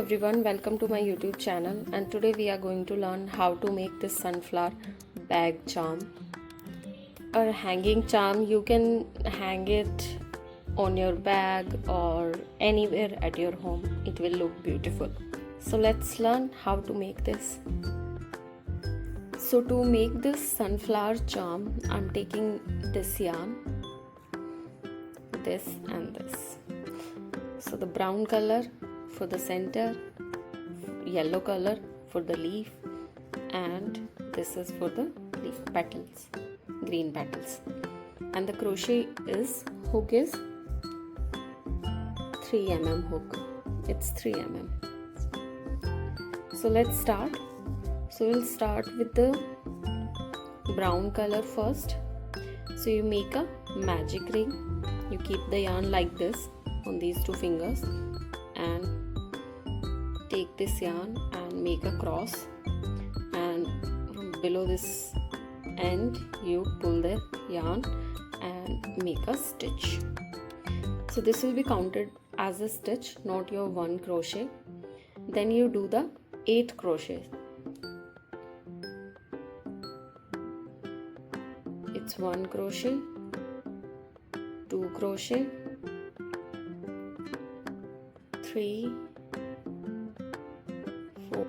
everyone, welcome to my YouTube channel, and today we are going to learn how to make this sunflower bag charm or hanging charm. You can hang it on your bag or anywhere at your home. It will look beautiful. So let's learn how to make this. So to make this sunflower charm, I'm taking this yarn, this and this. So the brown color for the center, yellow color for the leaf, and this is for the leaf petals, green petals. And the crochet hook is 3 mm hook. It's 3 mm. So let's start. So we'll start with the brown color first. So you make a magic ring. You keep the yarn like this on these two fingers and take this yarn and make a cross, and below this end you pull the yarn and make a stitch. So this will be counted as a stitch, not your 1 crochet. Then you do the 8 crochet. It's 1 crochet, 2 crochet, 3, 4.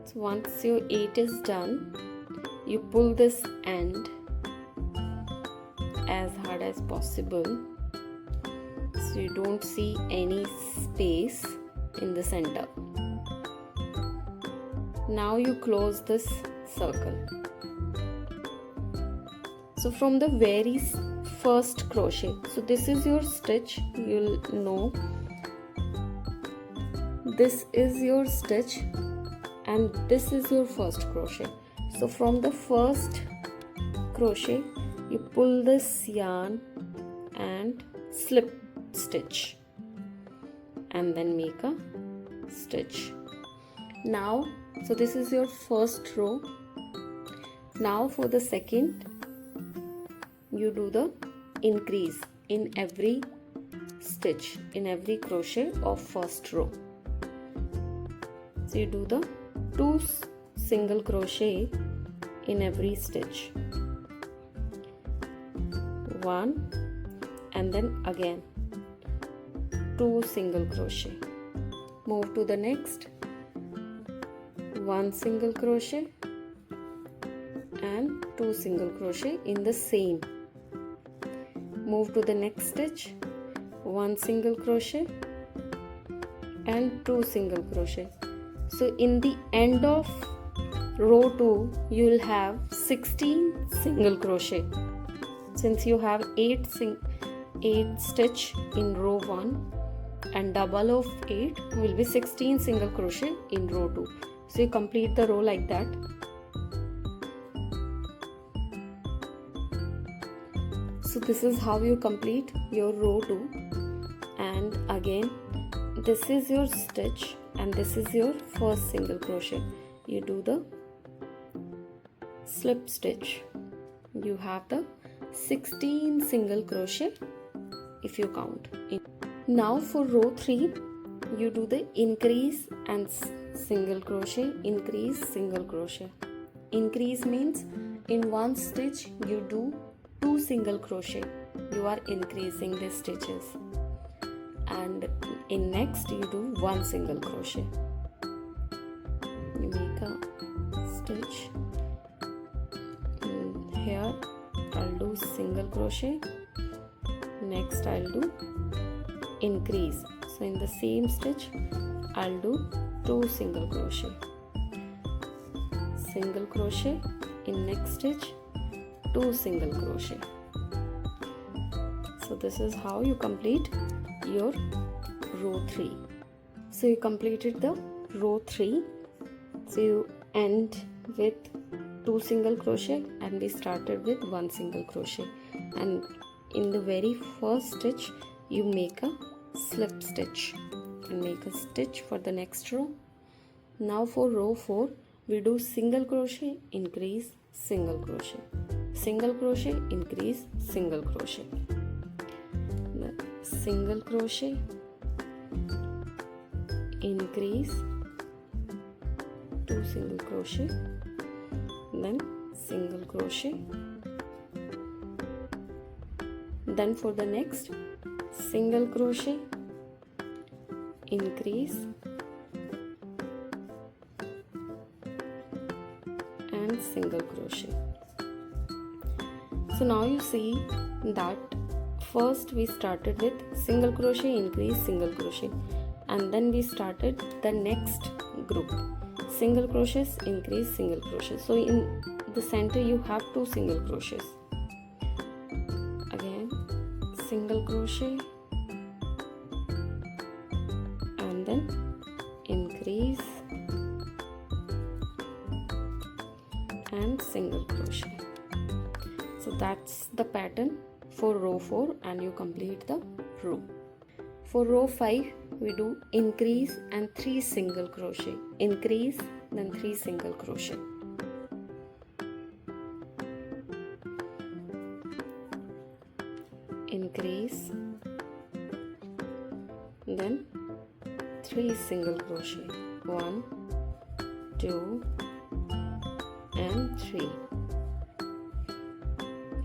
So once your 8 is done, you pull this end as hard as possible so you don't see any space in the center. Now you close this circle. So from the very first crochet, so this is your stitch, you'll know this is your stitch and this is your first crochet. So from the first crochet you pull this yarn and slip stitch and then make a stitch. Now, so this is your first row. Now for the second, you do the increase in every stitch, in every crochet of first row. So you do the 2 single crochet in every stitch, 1 and then again 2 single crochet. Move to the next, 1 single crochet and 2 single crochet in the same. Move to the next stitch, 1 single crochet and 2 single crochet. So in the end of row 2 you will have 16 single crochet. Since you have 8 stitch in row 1 and double of 8 will be 16 single crochet in row 2. So you complete the row like that. So this is how you complete your row 2, and again this is your stitch and this is your first single crochet. You do the slip stitch. You have the 16 single crochet if you count. Now for row 3 you do the increase and single crochet, increase, single crochet. Increase means in one stitch you do 2 single crochet. You are increasing the stitches, and in next you do 1 single crochet. You make a stitch. Here I'll do single crochet. Next I'll do increase. So in the same stitch I'll do 2 single crochet. Single crochet in next stitch, 2 single crochet. So this is how you complete your row 3. So you completed the row 3. So you end with 2 single crochet and we started with 1 single crochet, and in the very first stitch you make a slip stitch and make a stitch for the next row. Now for row 4 we do single crochet, increase, single crochet, single crochet, increase, single crochet. The single crochet, increase, 2 single crochet, then single crochet. Then for the next, single crochet, increase, and single crochet. So now you see that first we started with single crochet, increase, single crochet, and then we started the next group, single crochets, increase, single crochet. So in the center you have 2 single crochets. Again, single crochet, and then increase and single crochet. So that's the pattern for row 4, and you complete the row. For row 5, we do increase and 3 single crochet, increase, then 3 single crochet. Increase, then 3 single crochet, 1, 2, and 3,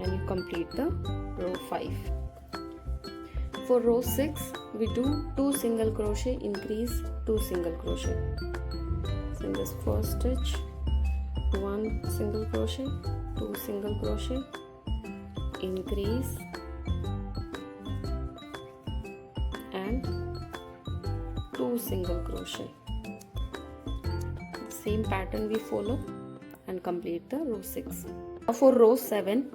and you complete the row 5. For row 6, we do 2 single crochet, increase, 2 single crochet. So in this first stitch, 1 single crochet, 2 single crochet, increase, and 2 single crochet. The same pattern we follow and complete the row 6. Now for row 7,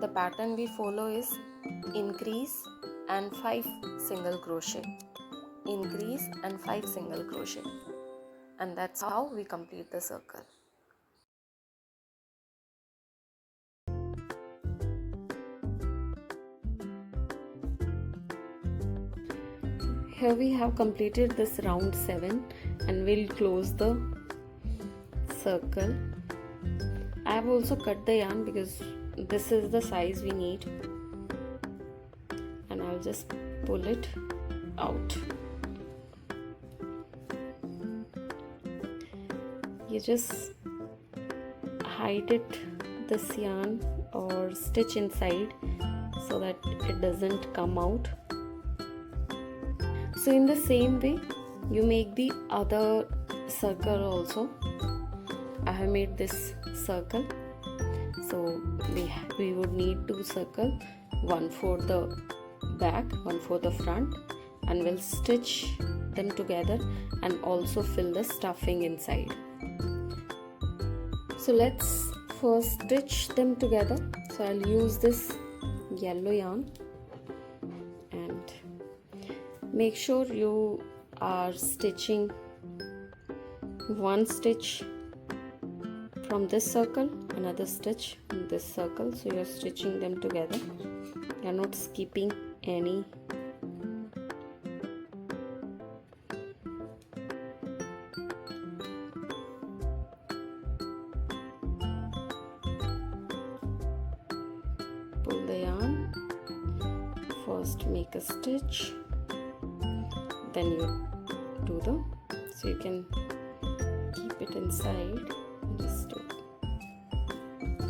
the pattern we follow is increase and 5 single crochet, increase and 5 single crochet, and that's how we complete the circle. Here we have completed this round 7, and we'll close the circle. I have also cut the yarn because this is the size we need, and I'll just pull it out. You just hide it, this yarn, or stitch inside so that it doesn't come out. So in the same way, you make the other circle also. I have made this circle, so we would need 2 circles, one for the back, one for the front, and we'll stitch them together and also fill the stuffing inside. So let's first stitch them together. So I'll use this yellow yarn, and make sure you are stitching one stitch from this circle, another stitch in this circle, so you're stitching them together. You're not skipping any. Pull the yarn, first make a stitch, then you do the, so you can keep it inside. Just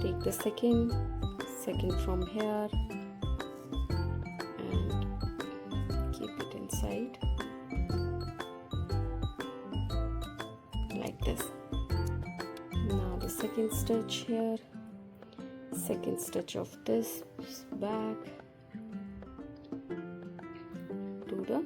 take the second from here and keep it inside like this. Now the second stitch here, second stitch of this back, do the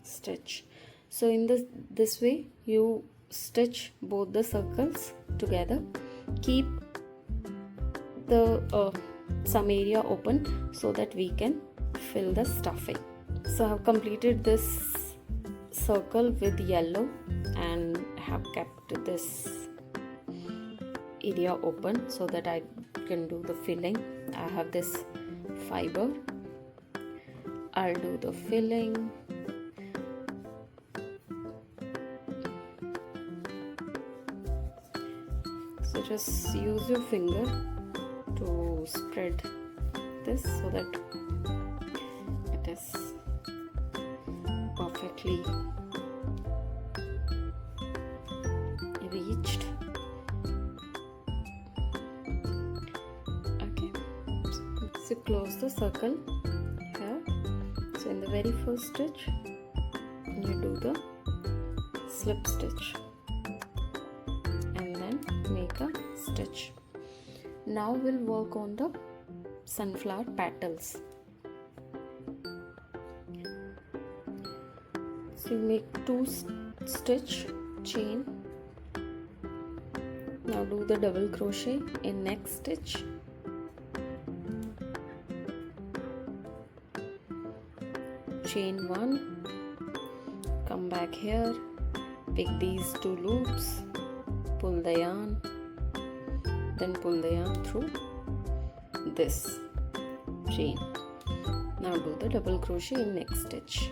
stitch. So in this way you stitch both the circles together. Keep the some area open so that we can fill the stuffing. So I have completed this circle with yellow and have kept this area open so that I can do the filling. I have this fiber. I'll do the filling. just use your finger to spread this so that it is perfectly reached. Okay, so close the circle here. So in the very first stitch you do the slip stitch and then make a stitch. Now we'll work on the sunflower petals. So you make 2 stitch chain. Now do the double crochet in next stitch. Chain 1, come back here, pick these 2 loops, pull the yarn, then pull the yarn through this chain. Now do the double crochet in next stitch.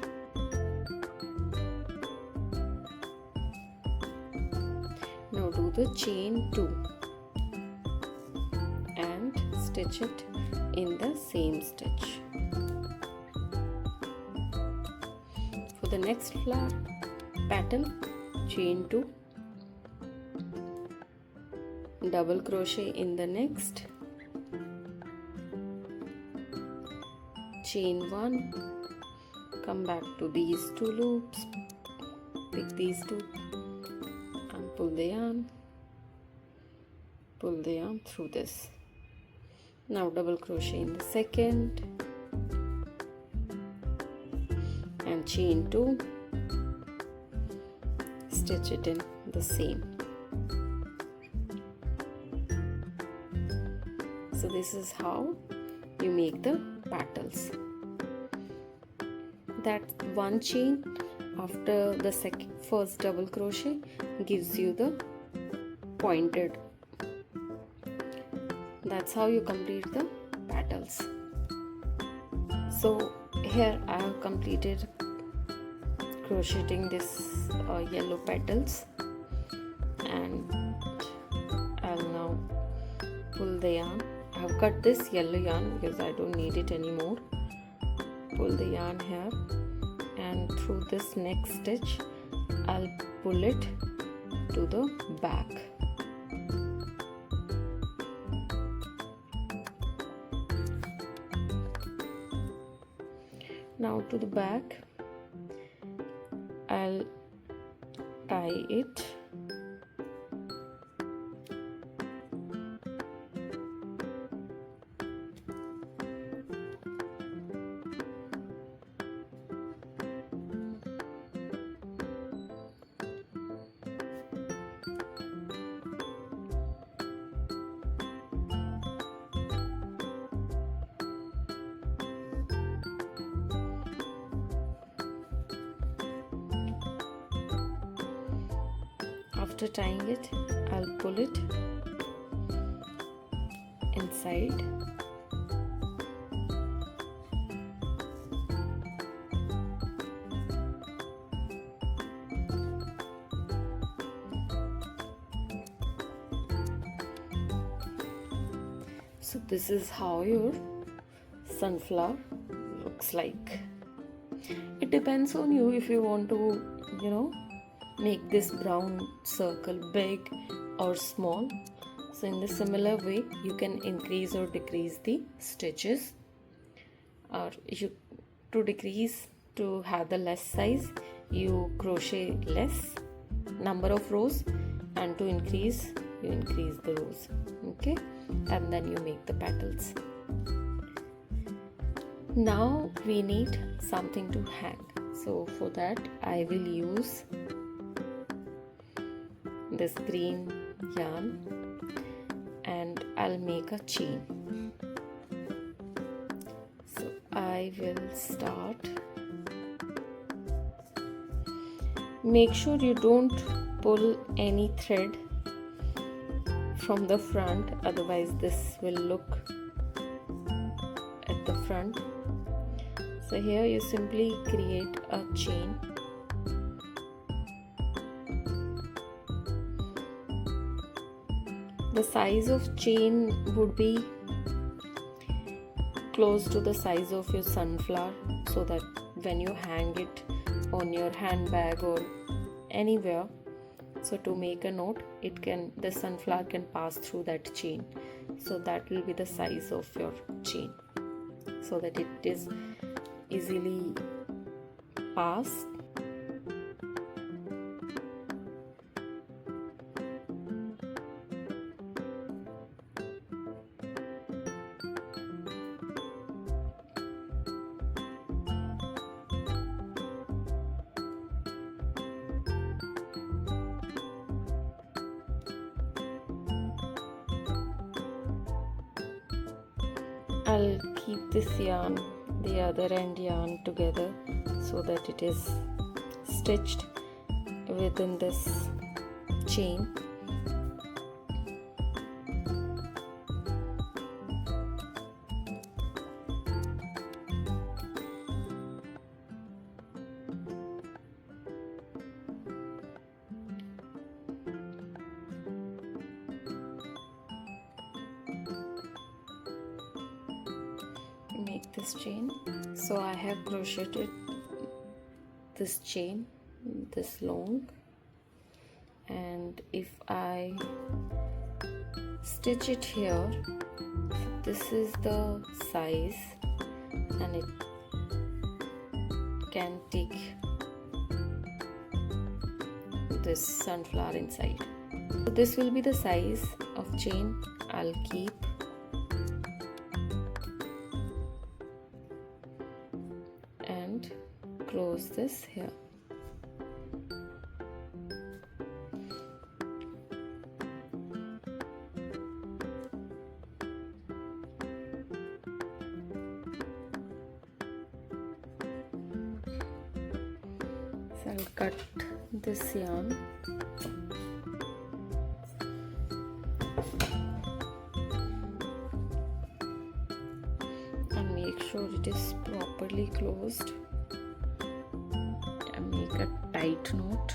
Now do the chain 2 and stitch it in the same stitch. For the next flower petal, chain 2, double crochet in the next, chain 1, come back to these 2 loops, pick these 2 and pull the yarn through this. Now double crochet in the second and chain 2, stitch it in the same. So this is how you make the petals. That one chain after the first double crochet gives you the pointed. That's how you complete the petals. So here I have completed crocheting this yellow petals, and I'll now pull the yarn. I have cut this yellow yarn because I don't need it anymore. Pull the yarn here, and through this next stitch I'll pull it to the back. Now to the back I'll tie it. After tying it, I'll pull it inside. So this is how your sunflower looks like. It depends on you if you want to, make this brown circle big or small. So in the similar way you can increase or decrease the stitches, or to decrease, to have the less size you crochet less number of rows, and to increase you increase the rows. Okay, and then you make the petals. Now we need something to hang, so for that I will use this green yarn and I'll make a chain. So I will start. Make sure you don't pull any thread from the front, otherwise this will look at the front. So here you simply create a chain. the size of chain would be close to the size of your sunflower, so that when you hang it on your handbag or anywhere, so to make a knot, the sunflower can pass through that chain. So that will be the size of your chain, so that it is easily passed. I'll keep this yarn, the other end yarn together, so that it is stitched within this chain. Make this chain. So I have crocheted this chain this long, and if I stitch it here, this is the size, and it can take this sunflower inside. So this will be the size of chain I'll keep. And close this here. So I'll cut this yarn. And make sure it is properly closed. And make a tight knot.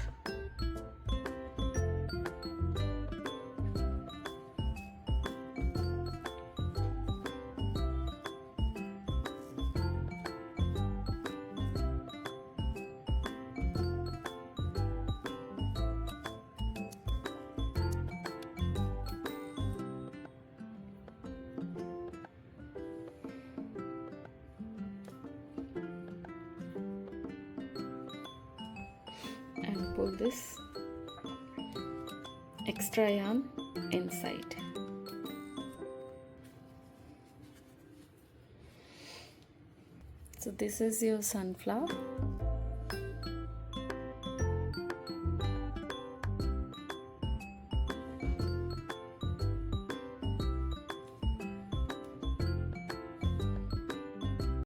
And pull this extra yarn inside. So this is your sunflower.